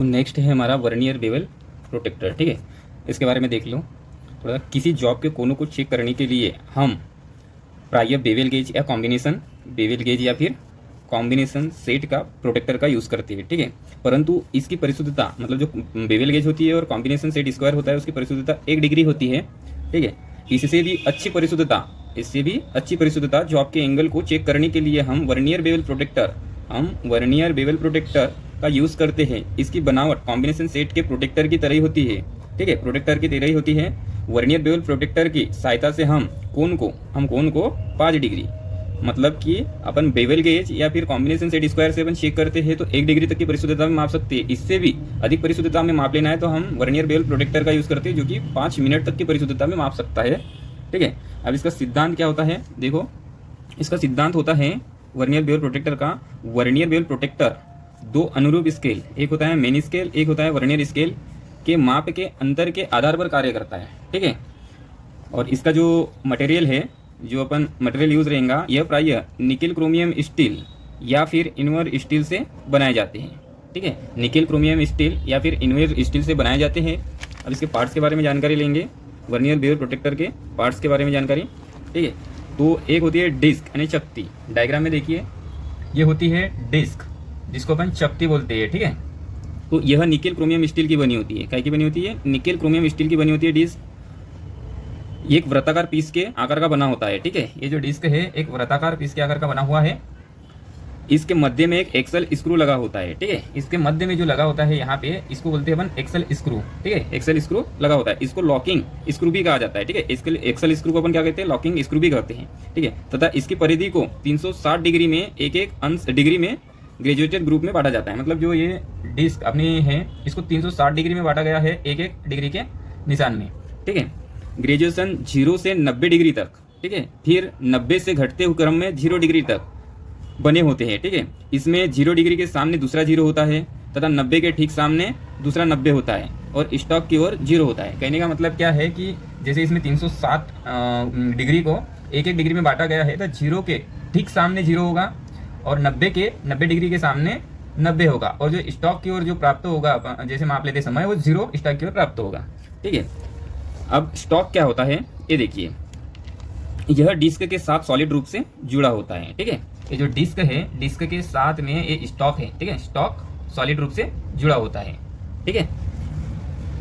तो नेक्स्ट है हमारा वर्नियर बेवल प्रोटेक्टर। ठीक है, इसके बारे में देख लो थोड़ा। किसी जॉब के कोनों को चेक करने के लिए हम प्रायः बेवल गेज या कॉम्बिनेशन बेवल गेज या फिर कॉम्बिनेशन सेट का प्रोटेक्टर का यूज़ करते हैं। ठीक है, परंतु इसकी परिशुद्धता मतलब जो बेवल गेज होती है और कॉम्बिनेशन सेट स्क्वायर होता है उसकी परिशुद्धता 1 डिग्री होती है। ठीक है, इससे भी अच्छी परिशुद्धता जॉब के एंगल को चेक करने के लिए हम वर्नियर बेवल प्रोटेक्टर का यूज़ करते हैं। इसकी बनावट कॉम्बिनेशन सेट के प्रोटेक्टर की तरह ही होती है। ठीक है, प्रोटेक्टर की तरह ही होती है। वर्नियर बेवल प्रोटेक्टर की सहायता से हम कोन को 5 डिग्री मतलब कि अपन बेवल गेज या फिर कॉम्बिनेशन सेट स्क्वायर से अपन चेक करते हैं तो 1 डिग्री तक की परिशुद्धता में माप सकते हैं। इससे भी अधिक परिशुद्धता में माप लेना है तो हम वर्नियर बेवल प्रोटेक्टर का यूज़ करते हैं जो कि 5 मिनट तक की परिशुद्धता में माप सकता है। ठीक है, अब इसका सिद्धांत क्या होता है देखो। इसका सिद्धांत होता है वर्नियर बेवल प्रोटेक्टर का। वर्नियर बेवल प्रोटेक्टर 2 अनुरूप स्केल, एक होता है मेन स्केल, एक होता है वर्नियर स्केल के माप के अंतर के आधार पर कार्य करता है। ठीक है, और इसका जो मटेरियल है, जो अपन मटेरियल यूज रहेगा, यह प्रायः निकेल क्रोमियम स्टील या फिर इनवर स्टील से बनाए जाते हैं। ठीक है, निकेल क्रोमियम स्टील या फिर इनवर स्टील से बनाए जाते हैं। अब इसके पार्ट्स के बारे में जानकारी लेंगे, वर्नियर बेवल प्रोटेक्टर के पार्ट्स के बारे में जानकारी। ठीक है, तो एक होती है डिस्क यानी चकती। डायग्राम में देखिए, ये होती है डिस्क जिसको अपन चकती बोलते हैं। ठीक है, तो यह निकेल क्रोमियम स्टील की बनी होती है। क्या की बनी होती है? निकेल क्रोमियम स्टील की बनी होती है डिस्क। एक वृत्ताकार पीस के आकार का बना होता है। ठीक है, ये जो डिस्क है एक वृत्ताकार पीस के आकार का बना हुआ है। इसके मध्य में एक एक्सल स्क्रू लगा होता है। ठीक है, इसके मध्य में जो लगा होता है यहाँ पे, इसको बोलते हैं अपन एक्सल स्क्रू। ठीक है, एक्सल स्क्रू लगा होता है, इसको लॉकिंग स्क्रू भी कहा जाता है। ठीक है, इसके एक्सल स्क्रू को अपन क्या कहते हैं? लॉकिंग स्क्रू भी कहते हैं। ठीक है, तथा इसकी परिधि को 360 डिग्री में एक अंश डिग्री में ग्रेजुएटेड ग्रुप में बांटा जाता है। मतलब जो ये डिस्क अपनी है इसको 360 डिग्री में बांटा गया है, एक डिग्री के निशान में। ठीक है, ग्रेजुएशन 0 से 90 डिग्री तक। ठीक है, फिर 90 से घटते हुए क्रम में 0 डिग्री तक बने होते हैं। ठीक है, इसमें 0 डिग्री के सामने दूसरा 0 होता है तथा 90 के ठीक सामने दूसरा 90 होता है और स्टॉक की ओर 0 होता है। कहने का मतलब क्या है कि जैसे इसमें 360 डिग्री को एक डिग्री में बांटा गया है तो 0 के ठीक सामने 0 होगा और 90 डिग्री के सामने 90 होगा और जो स्टॉक की ओर जो प्राप्त होगा जैसे माप लेते समय वो 0 स्टॉक की ओर प्राप्त होगा। ठीक है, अब स्टॉक क्या होता है ये देखिए। यह डिस्क के साथ सॉलिड रूप से जुड़ा होता है। ठीक है, ये जो डिस्क है, डिस्क के साथ में ये स्टॉक है। ठीक है, स्टॉक सॉलिड रूप से जुड़ा होता है। ठीक है,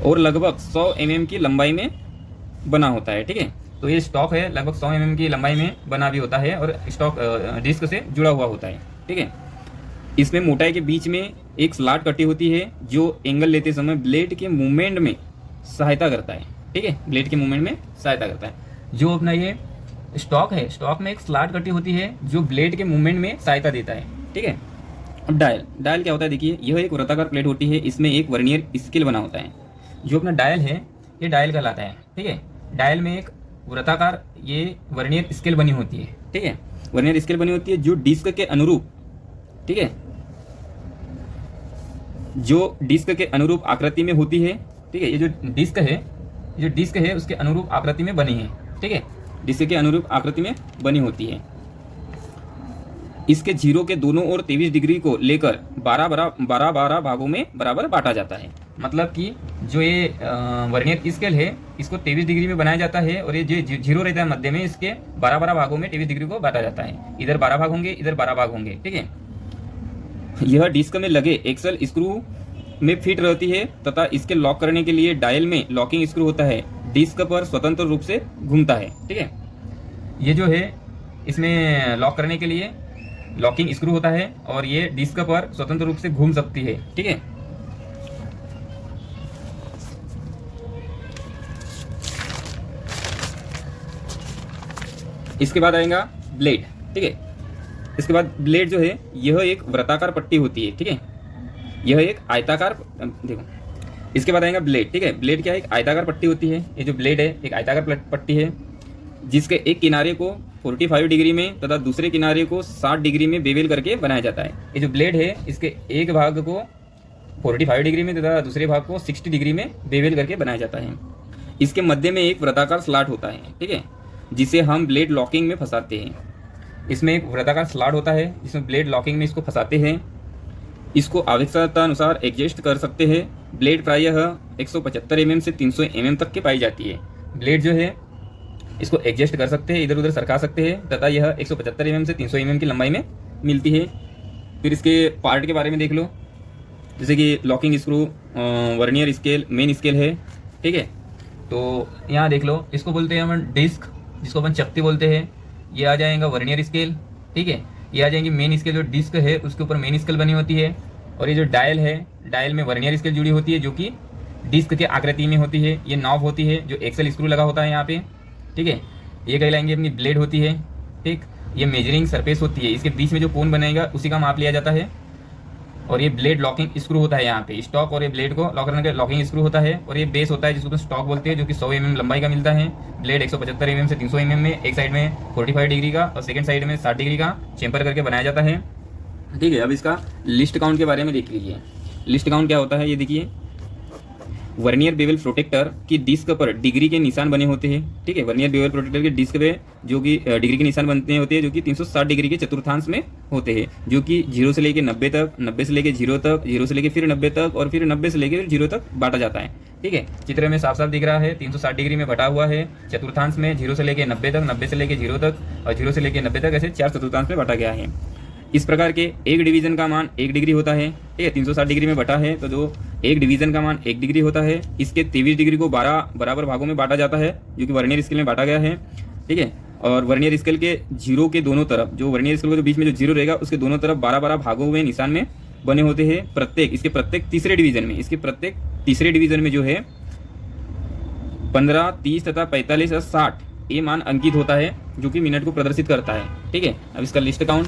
और लगभग 100 mm की लंबाई में बना होता है। ठीक है, तो ये स्टॉक है लगभग 100 mm की लंबाई में बना भी होता है और स्टॉक डिस्क से जुड़ा हुआ होता है। ठीक है, इसमें मोटाई के बीच में एक स्लॉट कटी होती है जो एंगल लेते समय ब्लेड के मूवमेंट में सहायता करता है। ठीक है, ब्लेड के मूवमेंट में सहायता करता है। जो अपना ये स्टॉक है, स्टॉक में एक स्लॉट कटी होती है जो ब्लेड के मूवमेंट में सहायता देता है। ठीक है, अब डायल क्या होता है देखिए। यह एक वृत्ताकार प्लेट होती है, इसमें एक वर्नियर स्केल बना होता है। जो अपना डायल है ये डायल कहलाता है। ठीक है, डायल में एक वृत्ताकार ये वर्नियर स्केल बनी होती है। ठीक है, वर्नियर स्केल बनी होती है जो डिस्क के अनुरूप, ठीक है, जो डिस्क के अनुरूप आकृति में होती है। ठीक है, ये जो डिस्क है उसके अनुरूप आकृति में बनी है। ठीक है, डिस्क के अनुरूप आकृति में बनी होती है। इसके 0 के दोनों ओर 23 डिग्री को लेकर 12 भागों में बराबर बांटा जाता है। मतलब कि जो ये वर्नियर स्केल है इसको 23 डिग्री में बनाया जाता है और ये जो 0 रहता है मध्य में, इसके 12 भागों में 23 डिग्री को बांटा जाता है। इधर 12 भाग होंगे, इधर 12 भाग होंगे। ठीक है, यह डिस्क में लगे एक्सल स्क्रू में फिट रहती है तथा इसके लॉक करने के लिए डायल में लॉकिंग स्क्रू होता है, डिस्क पर स्वतंत्र रूप से घूमता है। ठीक है, ये जो है इसमें लॉक करने के लिए लॉकिंग स्क्रू होता है और ये डिस्क पर स्वतंत्र रूप से घूम सकती है। ठीक है, इसके बाद आएगा ब्लेड। ठीक है, इसके बाद ब्लेड जो है यह एक वृत्ताकार पट्टी होती है। ठीक है, यह एक आयताकार, देखो इसके बाद आएगा ब्लेड। ठीक है, ब्लेड क्या है? एक आयताकार पट्टी होती है। ये जो ब्लेड है एक आयताकार पट्टी है जिसके एक किनारे को 45 डिग्री में तथा दूसरे किनारे को 60 डिग्री में बेवेल करके बनाया जाता है। ये जो ब्लेड है इसके एक भाग को 45 डिग्री में तथा दूसरे भाग को 60 डिग्री में बेवेल करके बनाया जाता है। इसके मध्य में एक वृत्ताकार स्लॉट होता है। ठीक है, जिसे हम ब्लेड लॉकिंग में फंसाते हैं। इसमें एक वृत्ताकार स्लॉट होता है जिसमें ब्लेड लॉकिंग में इसको फंसाते हैं। इसको आवश्यकता अनुसार एडजस्ट कर सकते हैं। ब्लेड प्रायः 175 mm से 300 mm तक की पाई जाती है। ब्लेड जो है इसको एडजस्ट कर सकते हैं, इधर उधर सरका सकते हैं तथा यह 175 mm से 300 mm की लंबाई में मिलती है। फिर इसके पार्ट के बारे में देख लो, जैसे कि locking screw, vernier scale, main scale है, ठीक है। तो यहाँ देख लो, इसको बोलते हैं हम डिस्क, जिसको अपन चकती बोलते हैं। ये आ जाएगा वर्नियर स्केल, ठीक है। ये आ जाएंगी मेन स्केल, जो डिस्क है उसके ऊपर मेन स्केल बनी होती है। और ये जो डायल है, डायल में वर्नियर स्केल जुड़ी होती है, जो कि डिस्क के आकृति में होती है। ये नॉब होती है, जो एक्सेल स्क्रू लगा होता है यहाँ पे, ठीक है। ये कहलाएंगे अपनी ब्लेड होती है, ठीक। ये मेजरिंग सरफेस होती है, इसके बीच में जो कोन बनेगा उसी का माप लिया जाता है। और ये ब्लेड लॉकिंग स्क्रू होता है यहाँ पे, स्टॉक और ये ब्लेड को लॉक करने का लॉकिंग स्क्रू होता है। और ये बेस होता है, जिसको स्टॉक बोलते हैं, जो कि 100 mm लंबाई का मिलता है। ब्लेड 175 mm से 300 mm में, एक साइड में 45 डिग्री का और सेकंड साइड में 60 डिग्री का चेम्पर करके बनाया जाता है, ठीक है। अब इसका लिस्ट काउंट के बारे में देख लीजिए। लिस्ट काउंट क्या होता है, ये देखिए। वर्नियर बेवल प्रोटेक्टर की डिस्क पर डिग्री के निशान बने होते हैं, ठीक है। वर्नियर बेवल प्रोटेक्टर के डिस्क पे जो कि डिग्री के निशान बनते होते हैं, जो कि 360 डिग्री के चतुर्थांश में होते हैं, जो कि 0 से लेके 90 तक, 90 से लेके 0 तक, 0 से लेके फिर 90 तक, और फिर 90 से लेके फिर 0 तक बांटा जाता है, ठीक है। चित्र में साफ साफ दिख रहा है, 360 डिग्री में बटा हुआ है चतुर्थांश में, 0 से लेके 90 तक, 90 से लेके 0 तक, और 0 से लेके 90 तक, ऐसे 4 चतुर्थांश में बांटा गया है। इस प्रकार के एक डिवीजन का मान 1 डिग्री होता है, ठीक है। 360 डिग्री में बटा है तो जो एक डिवीजन का मान 1 डिग्री होता है। इसके 23 डिग्री को 12 बराबर भागों में बांटा जाता है, जो कि वर्नियर स्केल में बांटा गया है, ठीक है। और वर्नियर स्केल के जीरो के दोनों तरफ, जो वर्नियर स्केल के बीच में जो जीरो रहेगा उसके दोनों तरफ 12-12 भागों में निशान में बने होते हैं। इसके प्रत्येक तीसरे डिवीजन में जो है 15, 30 तथा 45 और 60 ये मान अंकित होता है, जो कि मिनट को प्रदर्शित करता है, ठीक है। अब इसका लिस्ट काउंट,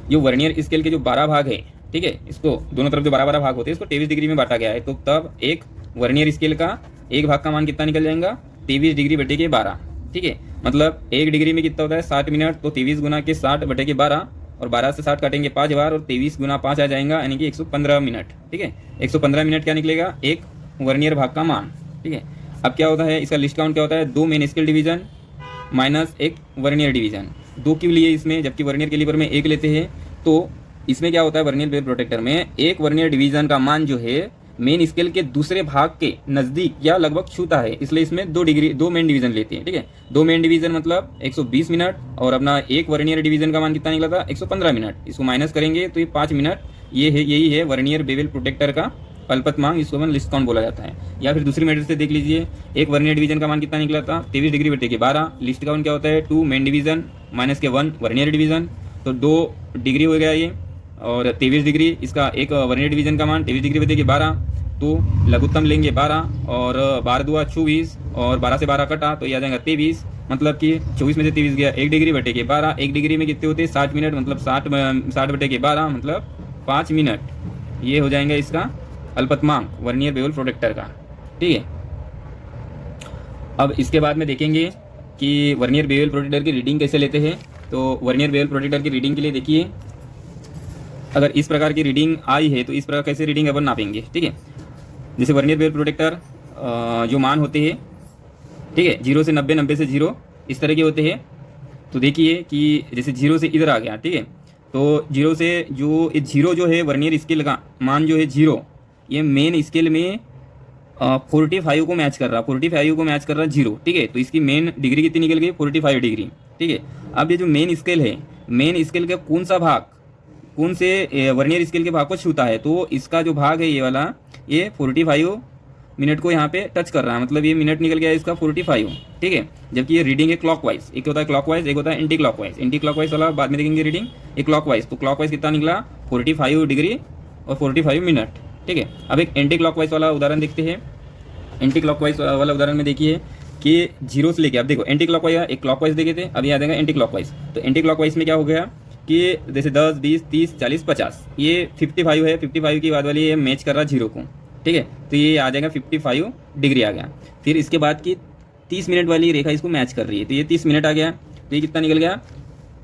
जो वर्नियर स्केल के जो 12 भाग है, ठीक है, इसको दोनों तरफ जो 12-12 भाग होते हैं, इसको 23 डिग्री में बांटा गया है। तो तब एक वर्नियर स्केल का एक भाग का मान कितना निकल जाएगा, 23 डिग्री बटे के 12, ठीक है। मतलब 1 डिग्री में कितना होता है, 60 मिनट। तो 23 गुना के 60 बटे के 12, और 12 से 60 काटेंगे 5 बार, और 23 गुना 5 आ जाएगा, यानी कि 115 मिनट, ठीक है। 115 मिनट क्या निकलेगा, एक वर्नियर भाग का मान, ठीक है। अब क्या होता है, इसका लिस्ट काउंट क्या होता है, 2 main scale division minus 1 vernier division. 2 क्यों लिए इसमें, जबकि वर्नियर कैलिपर में 1 लेते हैं। तो इसमें क्या होता है, वर्नियर बेवल प्रोटेक्टर में एक वर्नियर डिवीजन का मान जो है मेन स्केल के दूसरे भाग के नजदीक या लगभग छूता है, इसलिए इसमें 2 मेन डिवीजन लेते हैं, ठीक है। 2 मेन डिवीजन मतलब 120 मिनट, और अपना एक वर्नियर डिवीजन का मान कितना निकला था, 115 मिनट। इसको माइनस करेंगे तो ये 5 मिनट, यही है वर्नियर बेवल प्रोटेक्टर का अल्पतमांक, इसको अपन लिस्ट काउंट बोला जाता है। या फिर दूसरी मेथड से देख लीजिए, एक वर्नियर डिवीजन का मान कितना निकला था, 23 डिग्री बटे के 12। लिस्ट काउंट क्या होता है, 2 मेन डिवीजन माइनस के 1 वर्नियर डिवीजन, तो 2 डिग्री हो गया ये, और 23 डिग्री इसका एक वर्नियर डिवीजन का मान, 23 डिग्री बटे के 12। तो लघुत्तम लेंगे 12, और 12 दूआ 24, और 12 से 12 कटा तो ये आ जाएगा 23। मतलब कि 24 में से 23 गया, 1 डिग्री बटे के 12। 1 डिग्री में कितने होते हैं, 60 मिनट, मतलब 60 बटे के 12 मतलब 5 मिनट। ये हो जाएगा इसका अल्पतमांक वर्नियर बेवल प्रोटेक्टर का, ठीक है। अब इसके बाद में देखेंगे कि वर्नियर बेवल प्रोटेक्टर की रीडिंग कैसे लेते हैं। तो वर्नियर बेवल प्रोटेक्टर की रीडिंग के लिए देखिए, अगर इस प्रकार की रीडिंग आई है तो इस प्रकार कैसे रीडिंग अपन नापेंगे, ठीक है। जैसे वर्नियर बेवल प्रोटेक्टर जो मान होते हैं, ठीक है, 0 से 90, 90 से 0, इस तरह के होते हैं। तो देखिए कि जैसे 0 से इधर आ गया, ठीक है। तो 0 से जो 0 जो है वर्नियर स्केल का मान जो है 0, ये मेन स्केल में 45 को मैच कर रहा, 45 को मैच कर रहा 0, ठीक है। तो इसकी मेन डिग्री कितनी निकल गई, 45 डिग्री, ठीक है। अब ये जो मेन स्केल है, मेन स्केल का कौन सा भाग कौन से वर्नियर स्केल के भाग को छूता है, तो इसका जो भाग है ये वाला, ये 45 मिनट को यहाँ पे टच कर रहा है, मतलब ये मिनट निकल गया इसका 45, ठीक है। जबकि ये रीडिंग है क्लॉकवाइज, एक होता है क्लॉकवाइज, एक होता है एंटी क्लॉकवाइज। एंटी क्लॉकवाइज वाला बाद में देखेंगे रीडिंग, ये क्लॉकवाइज। तो क्लॉकवाइज कितना निकला, 45 डिग्री और 45 मिनट, ठीक है। अब एक एंटी क्लॉकवाइज वाला उदाहरण देखते हैं। एंटी क्लॉकवाइज वाला उदाहरण में देखिए कि 0 से लेके, अब देखो एंटी क्लॉकवाइज, एक क्लॉकवाइज देखे थे, अब ये आ जाएगा एंटी क्लॉकवाइज। तो एंटी क्लॉकवाइज में क्या हो गया कि जैसे 10, 20, 30, 40, 50, ये 55 है, 55 की बाद वाली ये मैच कर रहा 0 को, ठीक है। तो ये आ जाएगा 55 डिग्री आ गया। फिर इसके बाद की 30 मिनट वाली रेखा इसको मैच कर रही है, तो ये 30 मिनट आ गया। तो ये कितना निकल गया,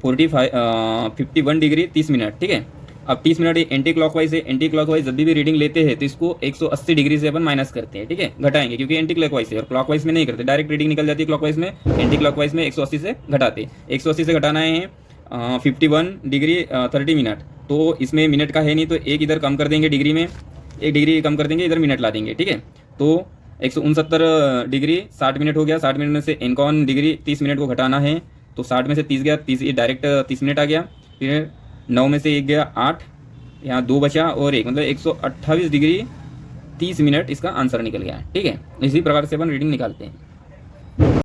51 डिग्री 30 मिनट, ठीक है। अब 30 मिनट एंटी क्लॉकवाइज है। एंटी क्लॉकवाइज जब भी रीडिंग लेते हैं तो इसको 180 डिग्री से अपन माइनस करते हैं, ठीक है, घटाएंगे, क्योंकि एंटी क्लॉकवाइज है और क्लॉकवाइज में नहीं करते, डायरेक्ट रीडिंग निकल जाती है क्लॉकवाइज में। एंटी क्लॉकवाइज में 180 से घटाते, 180 से घटाना है 51 डिग्री 30 मिनट, तो इसमें मिनट का है नहीं, तो एक इधर कम कर देंगे डिग्री में, एक डिग्री कम कर देंगे, इधर मिनट ला देंगे, ठीक है। तो 169 डिग्री 60 मिनट हो गया, 60 मिनट में से 51 डिग्री 30 मिनट को घटाना है, तो 60 में से 30 गया, 30 डायरेक्ट 30 मिनट आ गया। फिर 9 में से 1 गया 8, यहाँ 2 बचा और 1, मतलब 128 डिग्री 30 मिनट इसका आंसर निकल गया, ठीक है। इसी प्रकार से अपन रीडिंग निकालते हैं।